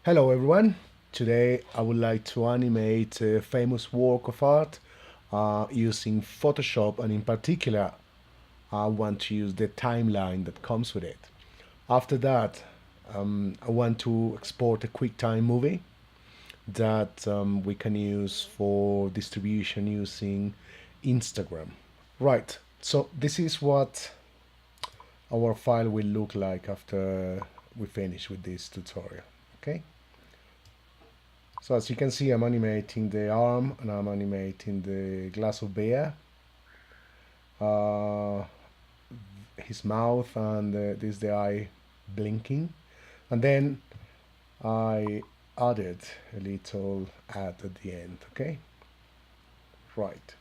Hello everyone. Today I would like to animate a famous work of art using Photoshop, and in particular I want to use the timeline that comes with it. After that, I want to export a QuickTime movie that we can use for distribution using Instagram. Right, so this is what our file will look like after we finish with this tutorial. Okay. So as you can see, I'm animating the arm and I'm animating the glass of beer, uh, his mouth, and this is the eye blinking. And then I added a little ad at the end, okay? Right.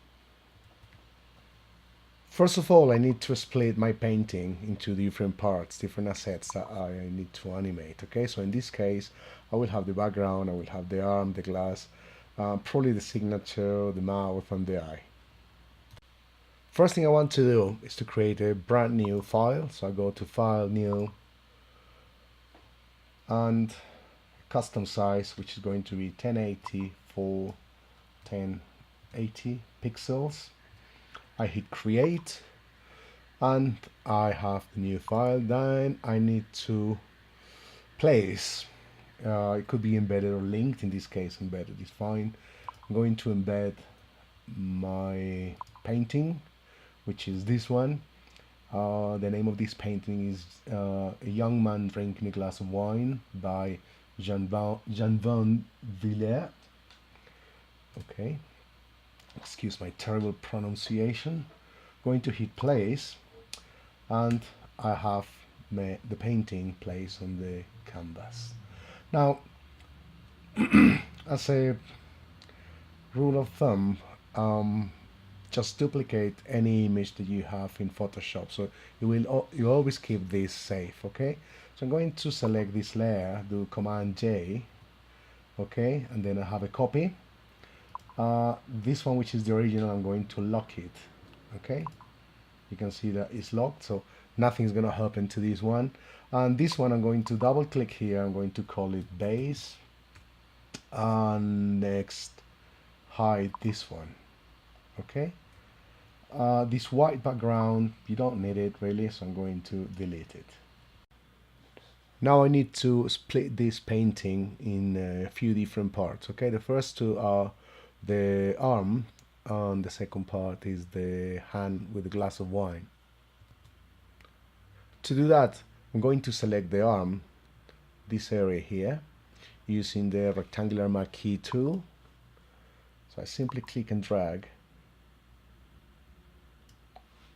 First of all, I need to split my painting into different parts, different assets that I need to animate, okay? So in this case, I will have the background, I will have the arm, the glass, probably the signature, the mouth, and the eye. First thing I want to do is to create a brand new file. So I go to File, New, and custom size, which is going to be 1080 for 1080 pixels. I hit Create, and I have the new file. Then I need to place. It could be embedded or linked. In this case, embedded is fine. I'm going to embed my painting, which is this one. The name of this painting is A Young Man Drinking a Glass of Wine by Jean Van Villers. Okay, excuse my terrible pronunciation. Going to hit place, and I have the painting placed on the canvas. Now, as a rule of thumb, just duplicate any image that you have in Photoshop, so you always keep this safe. Okay, so I'm going to select this layer, do Command J, okay, and then I have a copy. This one, which is the original, I'm going to lock it. Okay, you can see that it's locked, so nothing's gonna happen to this one. And this one, I'm going to double click here, I'm going to call it base, and next hide this one. Okay, this white background, you don't need it really, so I'm going to delete it. Now I need to split this painting in a few different parts. Okay, the first two are the arm, and the second part is the hand with a glass of wine. To do that, I'm going to select the arm, this area here, using the rectangular Marquee tool. So I simply click and drag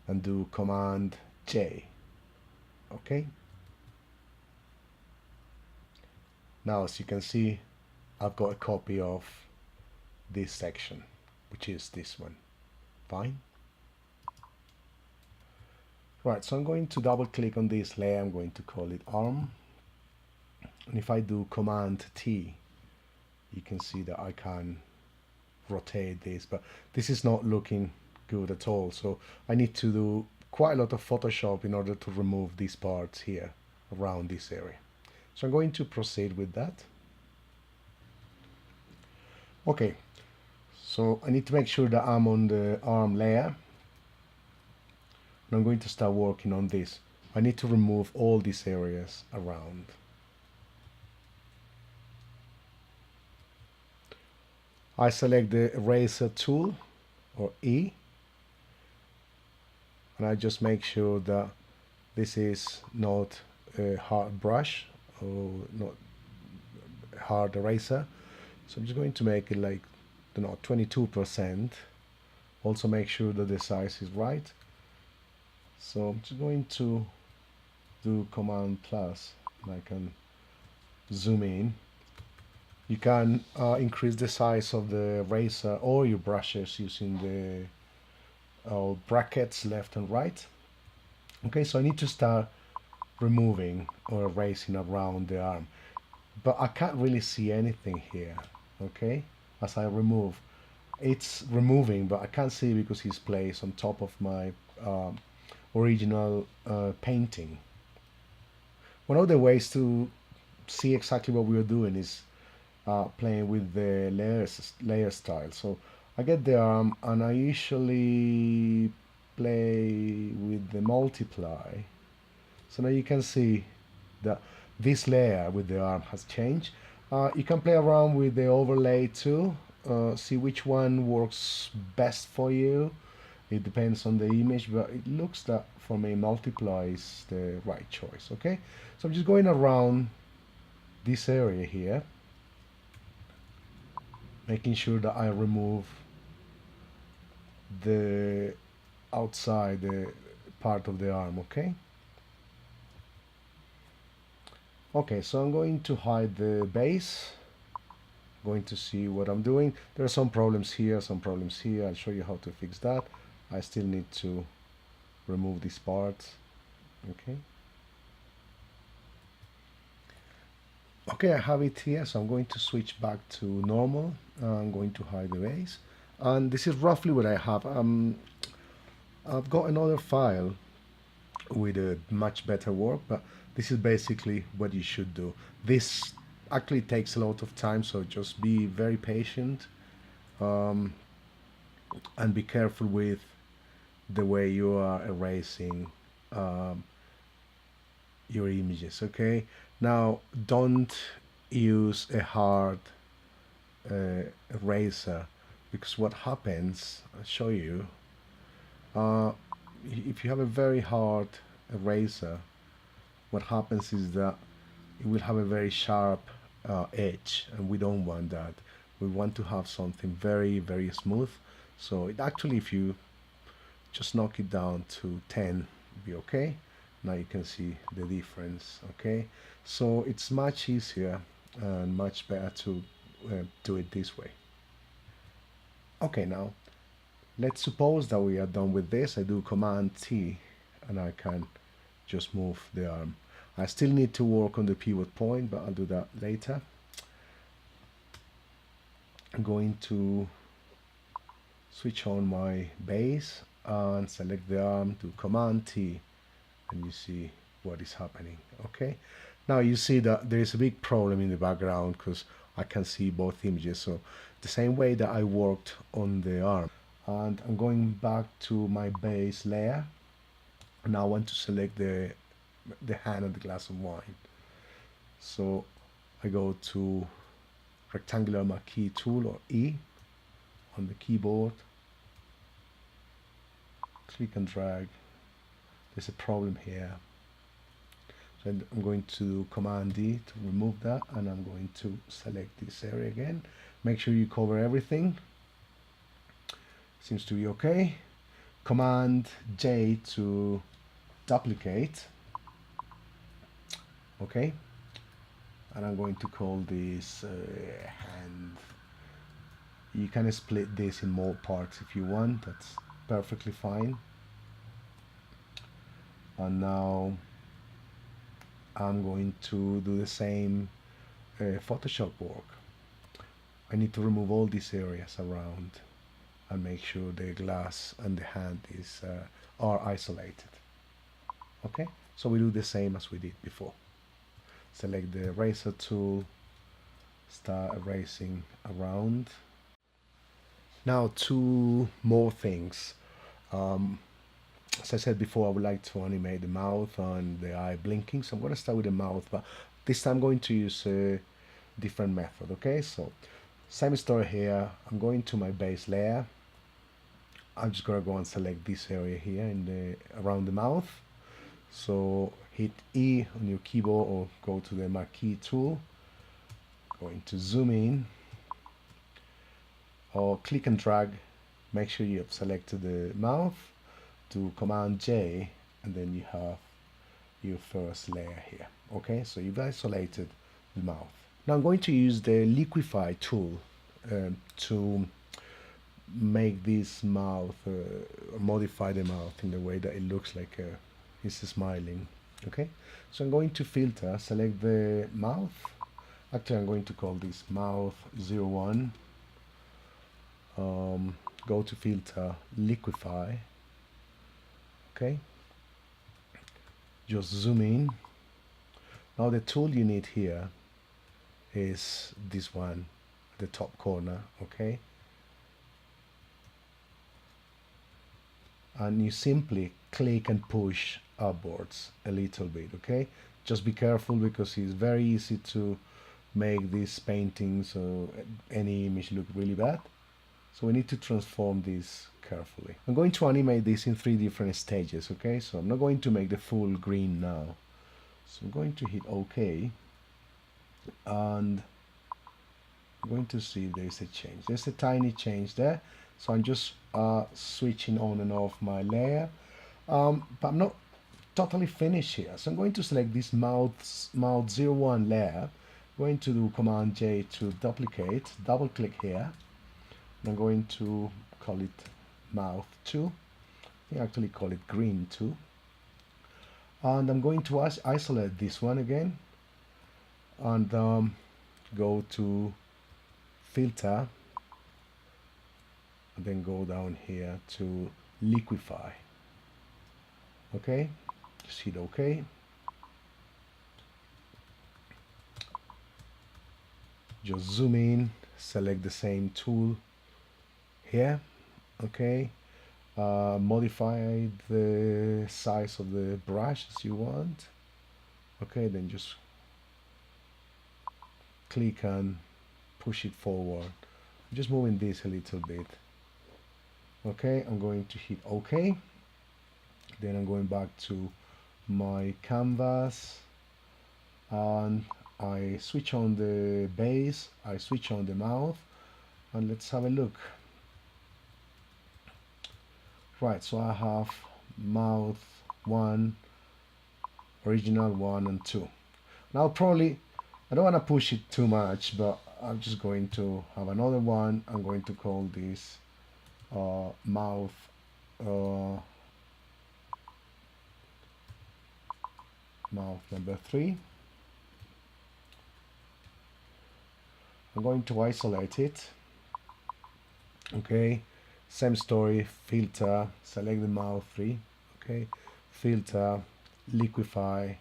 and do Command J. Okay. Now, as you can see, I've got a copy of this section, which is this one. Fine. Right, so I'm going to double click on this layer. I'm going to call it arm. And if I do Command T, you can see that I can rotate this, but this is not looking good at all. So I need to do quite a lot of Photoshop in order to remove these parts here around this area. So I'm going to proceed with that. Okay, so I need to make sure that I'm on the arm layer. And I'm going to start working on this. I need to remove all these areas around. I select the eraser tool, or E, and I just make sure that this is not a hard brush or not hard eraser. So I'm just going to make it like, 22%. Also make sure that the size is right. So I'm just going to do Command plus, and I can zoom in. You can increase the size of the eraser or your brushes using the brackets left and right. Okay, so I need to start removing or erasing around the arm, but I can't really see anything here. Okay, as I remove, it's removing, but I can't see because it's placed on top of my original painting. One of the ways to see exactly what we were doing is playing with the layer style. So I get the arm and I usually play with the multiply. So now you can see that this layer with the arm has changed. You can play around with the overlay too, see which one works best for you. It depends on the image, but it looks that for me multiply is the right choice. Okay, so I'm just going around this area here, making sure that I remove the outside the part of the arm. Okay, so I'm going to hide the base, going to see what I'm doing. There are some problems here, some problems here. I'll show you how to fix that. I still need to remove these parts. Okay, I have it here, so I'm going to switch back to normal. I'm going to hide the base, and this is roughly what I have. I've got another file with a much better work, but this is basically what you should do. This actually takes a lot of time, so just be very patient, and be careful with the way you are erasing your images. Okay, now don't use a hard eraser, because what happens, I'll show you, if you have a very hard eraser, what happens is that it will have a very sharp edge, and we don't want that. We want to have something very, very smooth. So it actually, if you just knock it down to 10, be okay. Now you can see the difference. Okay, so it's much easier and much better to do it this way. Okay, now let's suppose that we are done with this. I do Command T and I can just move the arm. I still need to work on the pivot point, but I'll do that later. I'm going to switch on my base and select the arm, do Command T, and you see what is happening. Okay, now you see that there is a big problem in the background because I can see both images. So the same way that I worked on the arm, and I'm going back to my base layer. Now I want to select the hand and the glass of wine. So I go to rectangular Marquee tool, or E, on the keyboard, click and drag. There's a problem here, so I'm going to Command D to remove that, and I'm going to select this area again. Make sure you cover everything. Seems to be okay. Command J to duplicate. Okay, and I'm going to call this hand. You can split this in more parts if you want, that's perfectly fine. And now I'm going to do the same Photoshop work. I need to remove all these areas around and make sure the glass and the hand are isolated. Okay, so we do the same as we did before. Select the eraser tool, start erasing around. Now, two more things. As I said before, I would like to animate the mouth and the eye blinking, so I'm going to start with the mouth, but this time I'm going to use a different method. Okay, so same story here. I'm going to my base layer. I'm just going to go and select this area here in the around the mouth. So hit E on your keyboard or go to the Marquee tool, going to zoom in, or click and drag. Make sure you have selected the mouth, do Command J, and then you have your first layer here. Okay, so you've isolated the mouth. Now I'm going to use the Liquify tool to make this mouth, modify the mouth in the way that it looks like he's smiling. Okay, so I'm going to filter, select the mouth. Actually, I'm going to call this mouth 01. Go to filter, Liquify. Okay, just zoom in, Now the tool you need here is this one, the top corner, okay? And you simply click and push upwards a little bit, okay? Just be careful because it's very easy to make these paintings or any image look really bad. So we need to transform this carefully. I'm going to animate this in 3 different stages, okay? So I'm not going to make the full green now. So I'm going to hit OK, and I'm going to see if there's a change. There's a tiny change there. So I'm just switching on and off my layer, but I'm not totally finished here. So I'm going to select this mouth 01 layer. I'm going to do Command J to duplicate, double click here. I'm going to call it mouth 2. I actually call it green 2. And I'm going to isolate this one again and go to filter and then go down here to liquify. Okay, just hit OK. Just zoom in, select the same tool here, okay, modify the size of the brush as you want, okay, then just click and push it forward. I'm just moving this a little bit, okay. I'm going to hit OK, then I'm going back to my canvas and I switch on the base, I switch on the mouth, and let's have a look. Right, so I have mouth 1, original 1 and 2. Now probably, I don't want to push it too much, but I'm just going to have another one. I'm going to call this mouth mouth number 3. I'm going to isolate it, okay. Same story, filter, select the mouth 3, okay, filter, liquify,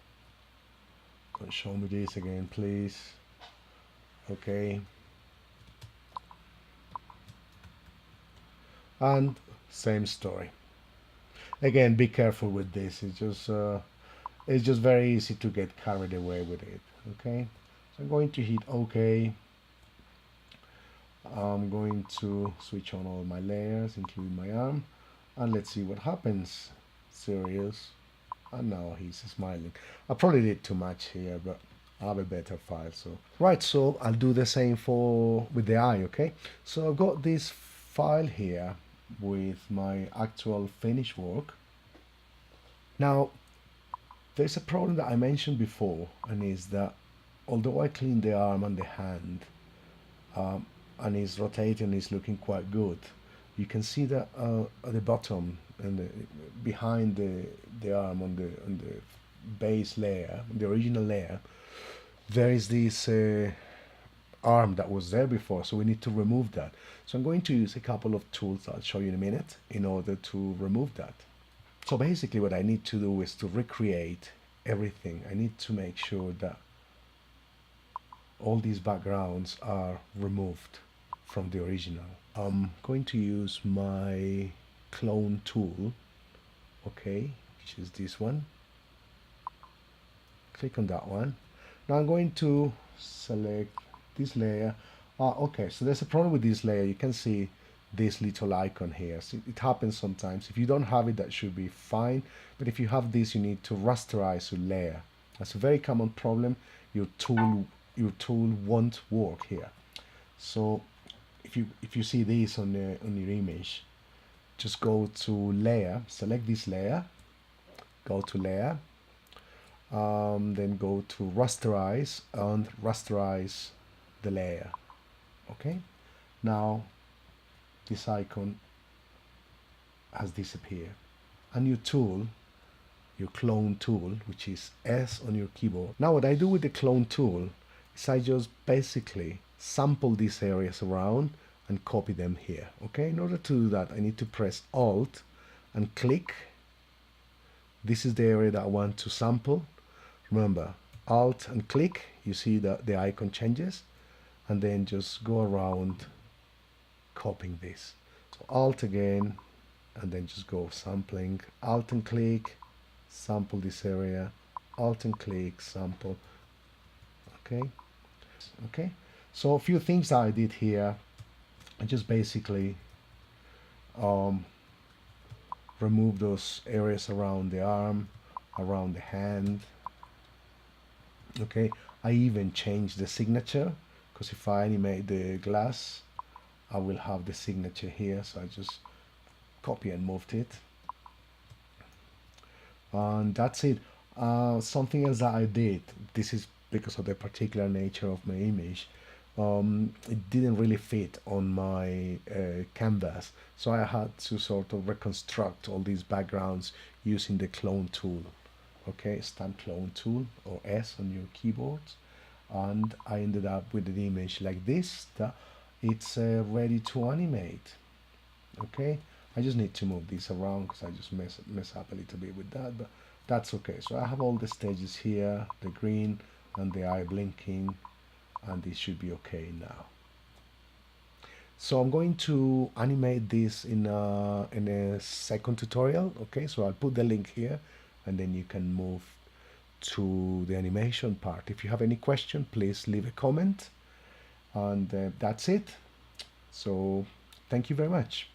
don't show me this again please, okay, and same story. Again, be careful with this, it's just very easy to get carried away with it, okay. So I'm going to hit OK. I'm going to switch on all my layers, including my arm, and let's see what happens. Serious, and now he's smiling. I probably did too much here, but I have a better file. So right, so I'll do the same with the eye, okay. So I've got this file here with my actual finished work. Now there's a problem that I mentioned before, and is that although I clean the arm and the hand, and it's rotating, it's looking quite good, you can see that at the bottom and behind the arm on the base layer, the original layer, there is this arm that was there before, so we need to remove that. So I'm going to use a couple of tools I'll show you in a minute in order to remove that. So basically what I need to do is to recreate everything. I need to make sure that all these backgrounds are removed from the original. I'm going to use my clone tool, okay, which is this one. Click on that one. Now I'm going to select this layer. Okay, so there's a problem with this layer. You can see this little icon here. So it happens sometimes. If you don't have it, that should be fine. But if you have this, you need to rasterize your layer. That's a very common problem. Your tool won't work here. So if you see this on your image, just go to layer, select this layer, go to layer, then go to rasterize and rasterize the layer. Okay, now this icon has disappeared, and your tool, your clone tool, which is S on your keyboard. Now what I do with the clone tool is I just basically sample these areas around and copy them here. Okay, in order to do that, I need to press Alt and click. This is the area that I want to sample. Remember, Alt and click, you see the icon changes, and then just go around copying this. So Alt again, and then just go sampling, Alt and click, sample this area, Alt and click, sample. Okay, okay. So a few things that I did here, I just basically um, remove those areas around the arm, around the hand. Okay, I even changed the signature, because if I animate the glass, I will have the signature here. So I just copy and moved it, and that's it. Something else that I did, this is because of the particular nature of my image, it didn't really fit on my canvas, so I had to sort of reconstruct all these backgrounds using the clone tool. Okay, stamp clone tool, or S on your keyboards, and I ended up with an image like this that it's ready to animate. Okay, I just need to move this around because I just mess up a little bit with that, but that's okay. So I have all the stages here, the green and the eye blinking, and this should be okay now. So I'm going to animate this in a second tutorial. Okay, so I'll put the link here, and then you can move to the animation part. If you have any question, please leave a comment, and that's it. So thank you very much.